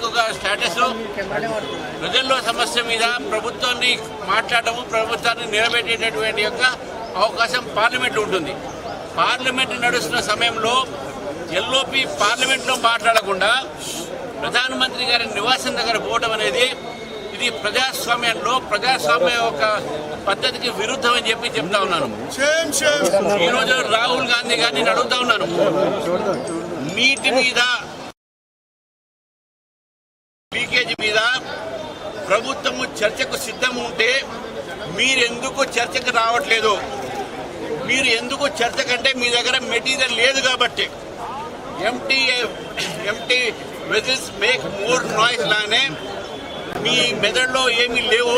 ఒక స్టేటస్ ప్రజల్లో సమస్య మీద ప్రభుత్వాన్ని మాట్లాడటము, ప్రభుత్వాన్ని నిలబెట్టేటటువంటి యొక్క అవకాశం పార్లమెంట్లో ఉంటుంది. పార్లమెంట్ నడుస్తున్న సమయంలో ఎల్ఓపి పార్లమెంట్లో మాట్లాడకుండా ప్రధానమంత్రి గారి నివాసం దగ్గర పోవడం అనేది ఇది ప్రజాస్వామ్యంలో ప్రజాస్వామ్య ఒక పద్ధతికి విరుద్ధం అని చెప్తా ఉన్నాను. ఈరోజు రాహుల్ గాంధీ గారిని అడుగుతా ఉన్నాను, నీటి మీద లీకేజ్ మీద ప్రభుత్వము చర్చకు సిద్ధం ఉంటే మీరెందుకు చర్చకు రావట్లేదు? మీరు ఎందుకు చర్చ కంటే మీ దగ్గర మెటీరియల్ లేదు కాబట్టి empty vessels make more noise లానే మీ మెదడులో ఏమీ లేవు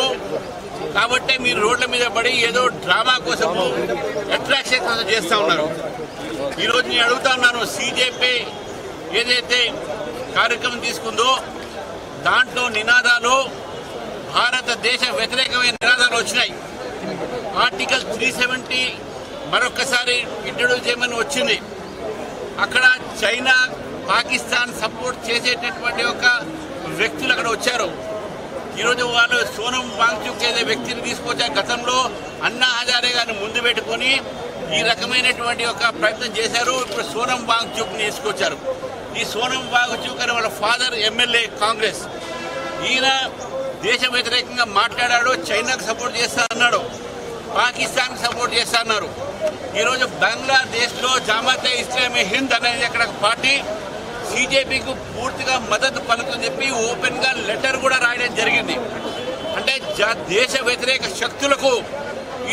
కాబట్టి మీరు రోడ్ల మీద పడి ఏదో డ్రామా కోసము అట్రాక్షన్ కోసం చేస్తూ ఉన్నారు. ఈరోజు నేను అడుగుతా ఉన్నాను, సిజేపీ ఏదైతే కార్యక్రమం తీసుకుందో దాంట్లో నినాదాలు భారతదేశ వ్యతిరేకమైన నినాదాలు వచ్చినాయి. ఆర్టికల్ 370 మరొకసారి ఇంట్రడ్యూస్ చేయమని వచ్చింది. అక్కడ చైనా పాకిస్తాన్ సపోర్ట్ చేసేటటువంటి ఒక వ్యక్తులు అక్కడ వచ్చారు. ఈరోజు వాళ్ళు సోనం వాంగ్చుక్ అనే వ్యక్తిని తీసుకొచ్చారు. గతంలో అన్నా హజారే గారిని ముందు పెట్టుకొని ఈ రకమైనటువంటి ఒక ప్రయత్నం చేశారు. ఇప్పుడు సోనం వాంగ్చుక్ని తీసుకొచ్చారు. ఈ సోనం వాంగ్చుక్ అనే వాళ్ళ ఫాదర్ ఎమ్మెల్యే కాంగ్రెస్, ఈయన దేశ వ్యతిరేకంగా మాట్లాడాడు, చైనాకు సపోర్ట్ చేస్తా అన్నాడు, పాకిస్తాన్కి సపోర్ట్ చేస్తా అన్నారు. ఈరోజు బంగ్లాదేశ్లో జమాతే ఇస్లామీ హింద్ అనేది అక్కడ పార్టీ సిజేపీకి పూర్తిగా మద్దతు పలుకుని చెప్పి ఓపెన్గా లెటర్ కూడా రాయడం జరిగింది. అంటే దేశ వ్యతిరేక శక్తులకు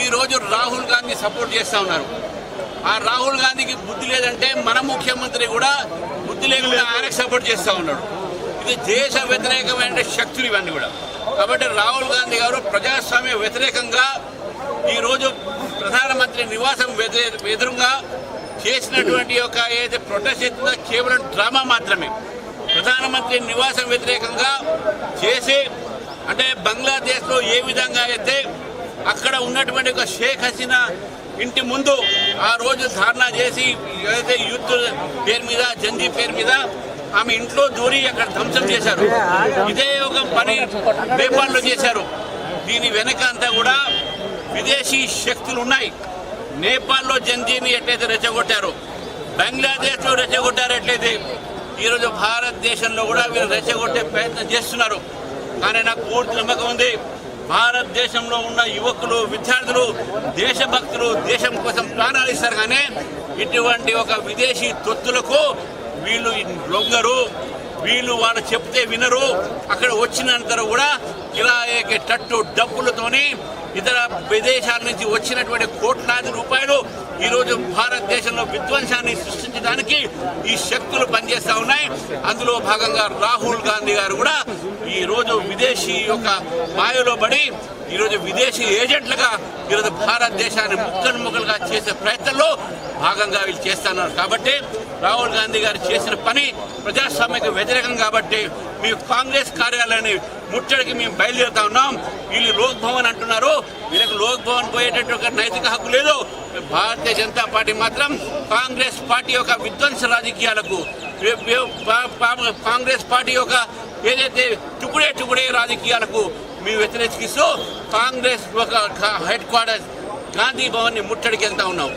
ఈరోజు రాహుల్ గాంధీ సపోర్ట్ చేస్తూ ఉన్నారు. ఆ రాహుల్ గాంధీకి బుద్ధి లేదంటే మన ముఖ్యమంత్రి కూడా బుద్ధి లేకుండా ఆయనకు సపోర్ట్ చేస్తూ ఉన్నాడు. ఇది దేశ వ్యతిరేకమైన శక్తులు ఇవన్నీ కూడా. కాబట్టి రాహుల్ గాంధీ గారు ప్రజాస్వామ్య వ్యతిరేకంగా ఈరోజు ప్రధానమంత్రి నివాసం ఎదురుగా చేసినటువంటి ఒక ఏదైతే ప్రొటెస్ట్ చేస్తుందో కేవలం డ్రామా మాత్రమే. ప్రధానమంత్రి నివాసం వ్యతిరేకంగా చేసి అంటే బంగ్లాదేశ్లో ఏ విధంగా అయితే అక్కడ ఉన్నటువంటి ఒక షేక్ హసీనా ఇంటి ముందు ఆ రోజు ధర్నా చేసి ఏదైతే యూత్ పేరు మీద జంజీ పేరు మీద ఆమె ఇంట్లో దూరి అక్కడ ధ్వంసం చేశారు. ఇదే ఒక పని నేపాల్లో చేశారు. దీని వెనక అంతా కూడా విదేశీ శక్తులు ఉన్నాయి. నేపాల్లో జంజీని ఎట్లయితే రెచ్చగొట్టారో, బంగ్లాదేశ్లో రెచ్చగొట్టారు, ఎట్లయితే ఈరోజు భారతదేశంలో కూడా వీళ్ళు రెచ్చగొట్టే ప్రయత్నం చేస్తున్నారు. కానీ నాకు పూర్తి నమ్మకం ఉంది, భారతదేశంలో ఉన్న యువకులు, విద్యార్థులు, దేశభక్తులు దేశం కోసం ప్రాణాలు ఇస్తారు. కానీ ఇటువంటి ఒక విదేశీ తొత్తులకు వీళ్ళు లొంగరు, వీళ్ళు వాళ్ళు చెప్తే వినరు. అక్కడ వచ్చినంత కూడా ఇలా టట్టు డబ్బులతోని ఇతర విదేశాల నుంచి వచ్చినటువంటి కోట్లాది రూపాయలు ఈరోజు భారతదేశంలో విధ్వంసాన్ని సృష్టించడానికి ఈ శక్తులు పనిచేస్తూ ఉన్నాయి. అందులో భాగంగా రాహుల్ గాంధీ గారు కూడా ఈరోజు విదేశీ యొక్క మాయలో పడి ఈరోజు విదేశీ ఏజెంట్లుగా ఈరోజు భారతదేశాన్ని ముక్కలు ముక్కలుగా చేసే ప్రయత్నంలో భాగంగా వీళ్ళు చేస్తున్నారు. కాబట్టి రాహుల్ గాంధీ గారు చేసిన పని ప్రజాస్వామ్యకు వ్యతిరేకం. కాబట్టి మీ కాంగ్రెస్ కార్యాలయాన్ని ముట్టడికి మేము బయలుదేరుతా ఉన్నాం. వీళ్ళు లోక్ భవన్ అంటున్నారు, వీళ్ళకి లోక్ భవన్ పోయేటట్టు ఒక నైతిక హక్కు లేదు. భారతీయ జనతా పార్టీ మాత్రం కాంగ్రెస్ పార్టీ యొక్క విధ్వంస రాజకీయాలకు, కాంగ్రెస్ పార్టీ యొక్క ఏదైతే టుకుడే రాజకీయాలకు మేము వ్యతిరేకిస్తూ కాంగ్రెస్ ఒక హెడ్ క్వార్టర్స్ గాంధీ భవన్ ని ముట్టడికి వెళ్తా ఉన్నాం.